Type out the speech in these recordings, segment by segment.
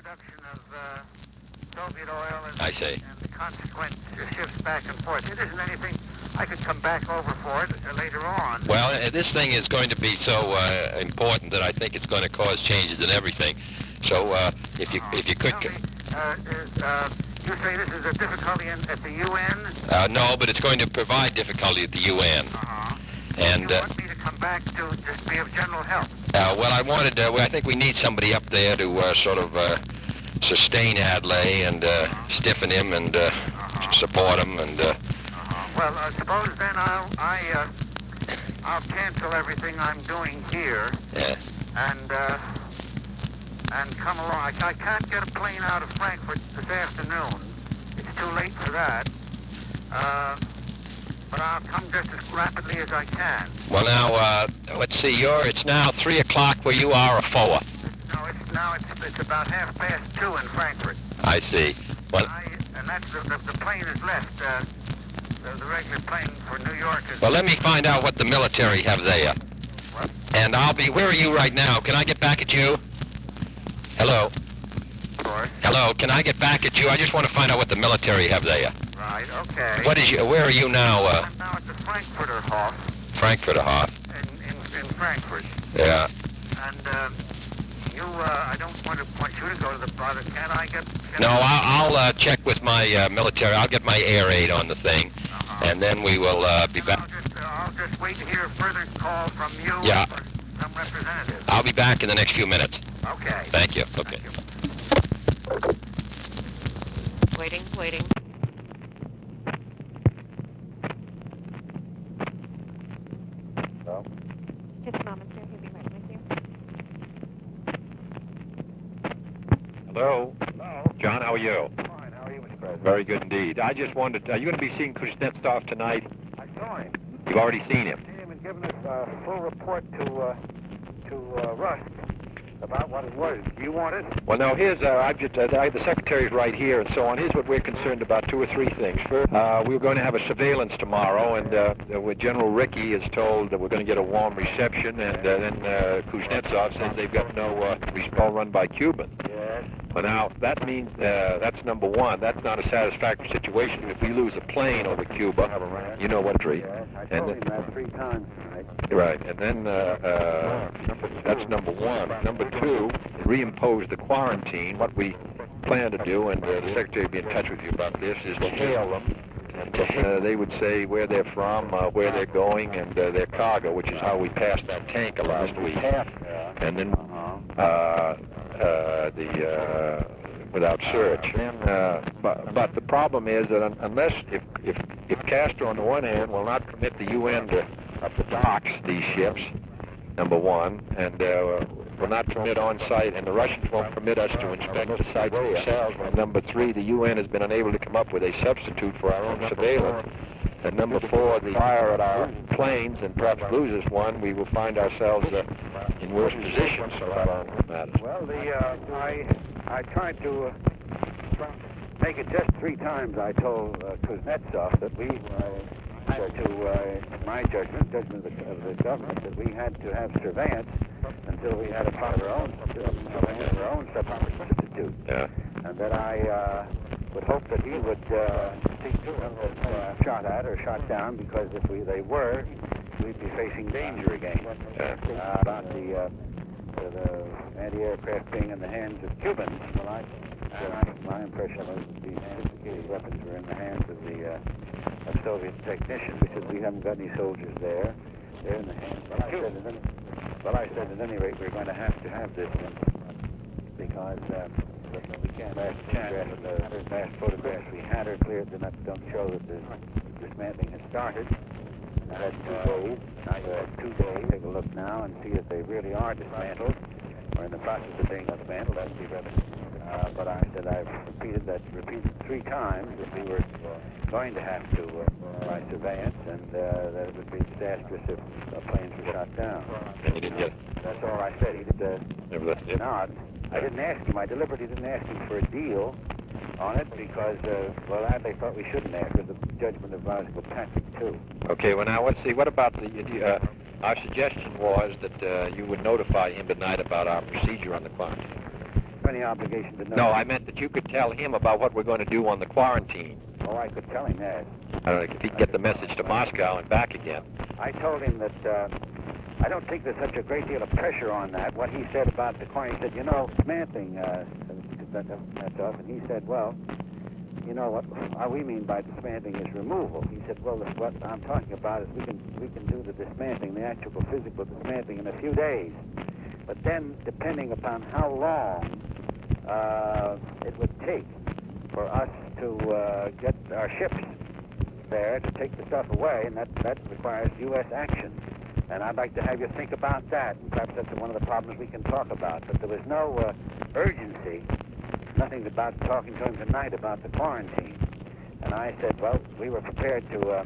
production of Soviet oil and, I see. and the consequent shifts back and forth. It isn't anything I could come back over for it later on. Well, this thing is going to be so important that I think it's going to cause changes in everything. So if you could... Tell me, you say this is a difficulty at the UN? No, but it's going to provide difficulty at the UN. And you want me to come back to just be of general help? Well, I wanted. I think we need somebody up there to sort of sustain Adlai and stiffen him and support him. And well, suppose then I'll cancel everything I'm doing here. Yeah. And come along. I can't get a plane out of Frankfurt this afternoon. It's too late for that. But I'll come just as rapidly as I can. Well, now, let's see. It's now 3 o'clock where you are, or 4? No, it's about 2:30 in Frankfurt. I see. Well, and that's the plane is left. The regular plane for New York is... Well, let me find out what the military have there. What? And I'll be... Where are you right now? Can I get back at you? Hello? Of course. Hello, can I get back at you? I just want to find out what the military have there. Right, okay. Where are you now? I'm now at the Frankfurter Hof. Frankfurter Hof. In Frankfurt. Yeah. And I don't want you to go to the brother. Can I get... No, I'll check with my military. I'll get my air aid on the thing, and then we will be back. I'll just wait to hear a further call from you. Yeah. Or some representative. I'll be back in the next few minutes. Okay. Thank you. Okay. Thank you. Waiting. Hello? Just a moment, sir. He'll be right with you. Hello. Hello? John, how are you? Fine. How are you, Mr. President? Very good indeed. I just wondered, are you going to be seeing Kuznetsov tonight? I saw him. You've already seen him. Seen him and given us a full report to Rusk about what it was. Do you want it? Well, no, here's, the secretary's right here and so on. Here's what we're concerned about, 2 or 3 things. First, we're going to have a surveillance tomorrow, and General Rickey is told that we're going to get a warm reception, and then Kuznetsov says they've got no, all run by Cubans. Yes. Well, now, that means, that's number one. That's not a satisfactory situation. If we lose a plane over Cuba, you know what, Tree. Yes, I told him that 3 times tonight. Right, and then that's number one. Number two, reimpose the quarantine. What we plan to do, and the Secretary will be in touch with you about this, is to hail them. And they would say where they're from, where they're going, and their cargo, which is how we passed that tanker last week. And then without search. But the problem is that unless, if Castro on the one hand will not permit the UN to dock these ships, number one, and will not permit on-site, and the Russians won't permit us to inspect the sites themselves, and number three, the UN has been unable to come up with a substitute for our own surveillance. And number four, the fire at our planes, and perhaps loses one, we will find ourselves in worse positions. So Well, I tried to make it just 3 times. I told Kuznetsov that we, to my judgment of the government, that we had to have surveillance until we had a part of our own substitute. Yeah. And that I would hope that he would see to them that shot at or shot down, because if they were, we'd be facing danger again. About the anti-aircraft being in the hands of Cubans, my impression was that these sophisticated weapons were in the hands of the Soviet technicians. We said we haven't got any soldiers there. They're in the hands of Cubans. I said at any rate we're going to have this, because we can't. Last photographs we had are clear. Don't show that the dismantling has started. I had 2 days. I had 2 days. Take a look now and see if they really are dismantled or in the process of being dismantled. That would be rather. But I said I've repeated 3 times that we were going to have to by surveillance, and that it would be disastrous if planes were shot down. And you didn't get it? That's all I said. He did not. I didn't ask him. I deliberately didn't ask him for a deal on it because, they thought we shouldn't ask. It was a judgment of ours tactic too. Okay, well now let's see. What about our suggestion was that you would notify him tonight about our procedure on the quarantine. have any obligation to know. No, I meant that you could tell him about what we're going to do on the quarantine. Oh, I could tell him that. I don't know if he could get the message to Moscow and back again. I told him that I don't think there's such a great deal of pressure on that. What he said about the quarantine, he said, you know, dismantling, that's off. And he said, well, you know, what we mean by dismantling is removal. He said, well, what I'm talking about is we can do the dismantling, the actual physical dismantling in a few days. But then, depending upon how long it would take for us to get our ships there to take the stuff away, and that requires U.S. action. And I'd like to have you think about that. And perhaps that's one of the problems we can talk about. But there was no urgency, nothing about talking to him tonight about the quarantine. And I said, well, we were prepared to,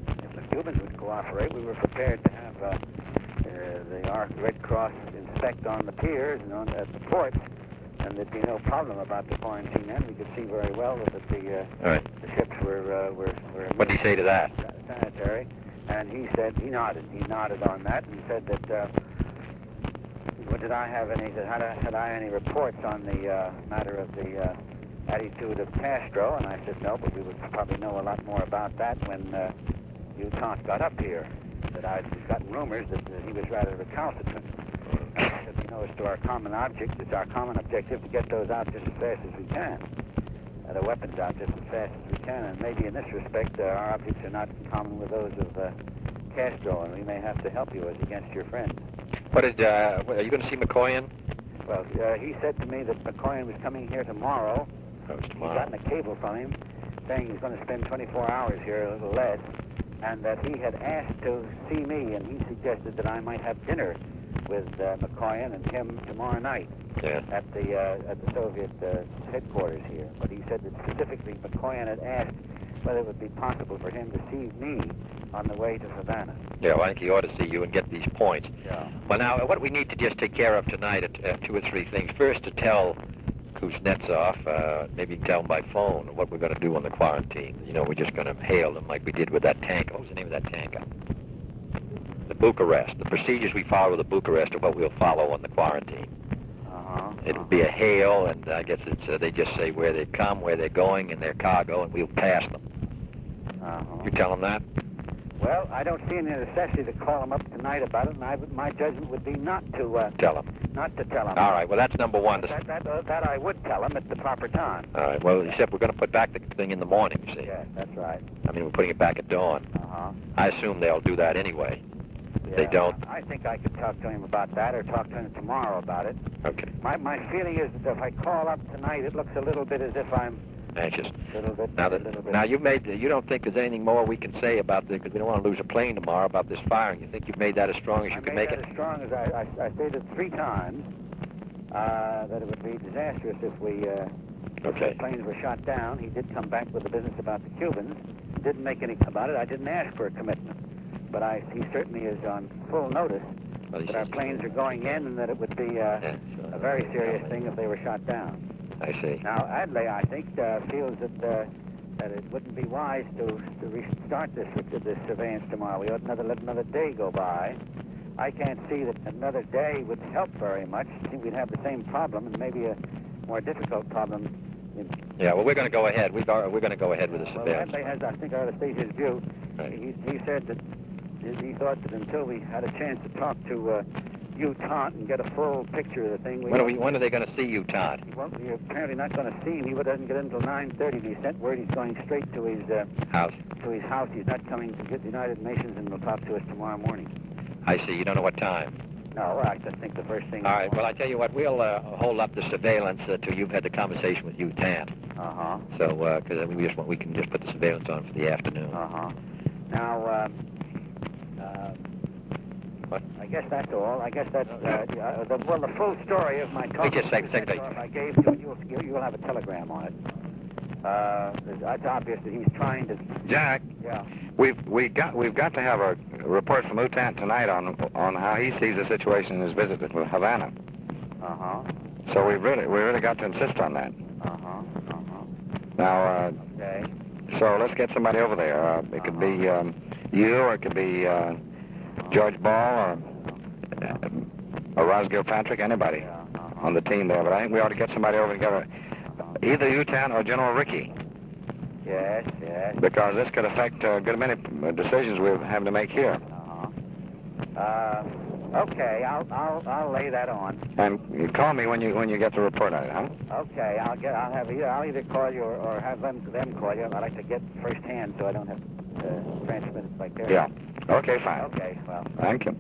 if the Cubans would cooperate, we were prepared to have the Red Cross inspect on the piers and at the ports, and there'd be no problem about the quarantine then. We could see very well that the ships were What did he say to that? Sanitary. And he said, he nodded on that and said that, had I any reports on the matter of the attitude of Castro? And I said, no, but we would probably know a lot more about that when Utah got up here. That I'd gotten rumors that he was rather recalcitrant. And I said, you know, it's our common objective to get those out just as fast as we can. The weapons out just as fast as we can, and maybe in this respect, our objects are not in common with those of Castro, and we may have to help you as against your friends. Are you going to see McCloy? Well, he said to me that McCloy was coming here tomorrow. Oh, it's tomorrow. He's gotten a cable from him saying he's going to spend 24 hours here, a little less, and that he had asked to see me, and he suggested that I might have dinner with McCloy and him tomorrow night. Yeah. At the Soviet headquarters here. But he said that specifically McCloy had asked whether it would be possible for him to see me on the way to Havana. Yeah, well, I think he ought to see you and get these points. Yeah. Well, now, what we need to just take care of tonight are two or three things. First, to tell Kuznetsov, maybe tell him by phone what we're going to do on the quarantine. You know, we're just going to hail them like we did with that tank. What was the name of that tanker? The Bucharest. The procedures we follow with the Bucharest are what we'll follow on the quarantine. It'll be a hail, and I guess it's they just say where they come, where they're going, and their cargo, and we'll pass them. You tell them that? Well, I don't see any necessity to call them up tonight about it, and my judgment would be not to tell them. Not to tell them. All right. Well, that's number one. That I would tell them at the proper time. All right. Well, except we're going to put back the thing in the morning. You see? Yes, that's right. I mean, we're putting it back at dawn. I assume they'll do that anyway. Yeah, they don't. I think I could talk to him about that, or talk to him tomorrow about it. Okay. My feeling is that if I call up tonight, it looks a little bit as if I'm anxious. A little bit. Now you don't think there's anything more we can say about this, because we don't want to lose a plane tomorrow about this firing. You think you've made that as strong as you can make it? As strong as I stated 3 times that it would be disastrous if the planes were shot down. He did come back with the business about the Cubans. Didn't make any about it. I didn't ask for a commitment. But he certainly is on full notice that our planes are going in, and that it would be a very serious thing if they were shot down. I see. Now, Adlai, I think, feels that it wouldn't be wise to restart this surveillance tomorrow. We ought to let another day go by. I can't see that another day would help very much. I think we'd have the same problem, and maybe a more difficult problem. Yeah, well, we're going to go ahead. We're going to go ahead with the surveillance. Well, Adlai has, I think, I ought to state his view. Right. He said that he thought that until we had a chance to talk to Utah and get a full picture of the thing. When are they going to see Utah? We're apparently not going to see him. He doesn't get in until 9:30. He sent word he's going straight to his house. To his house. He's not coming to get the United Nations, and will talk to us tomorrow morning. I see. You don't know what time? No, I just think the first thing. All right. Well, I tell you what. We'll hold up the surveillance till you've had the conversation with Utah. So, because we can just put the surveillance on for the afternoon. Now. What? I guess that's all. I guess that's the full story of my talk. Just a second. I gave you. You'll have a telegram on it. It's obvious that he's trying to. Jack. Yeah. We've got to have a report from Lieutenant tonight on how he sees the situation in his visit to Havana. So we really got to insist on that. Now. Okay. So let's get somebody over there. It could be you, or it could be George Ball, or Rosgill Patrick, anybody. on the team there, but I think we ought to get somebody over and get either Utan or General Ricky. Yes, yes. Because this could affect a good many decisions we're having to make here. Okay, I'll lay that on. And you call me when you get the report on it, huh? Okay, I'll either call you or have them call you. I like to get first hand so I don't have to transmit it like that. Yeah. Okay, fine. Okay, well. Thank you.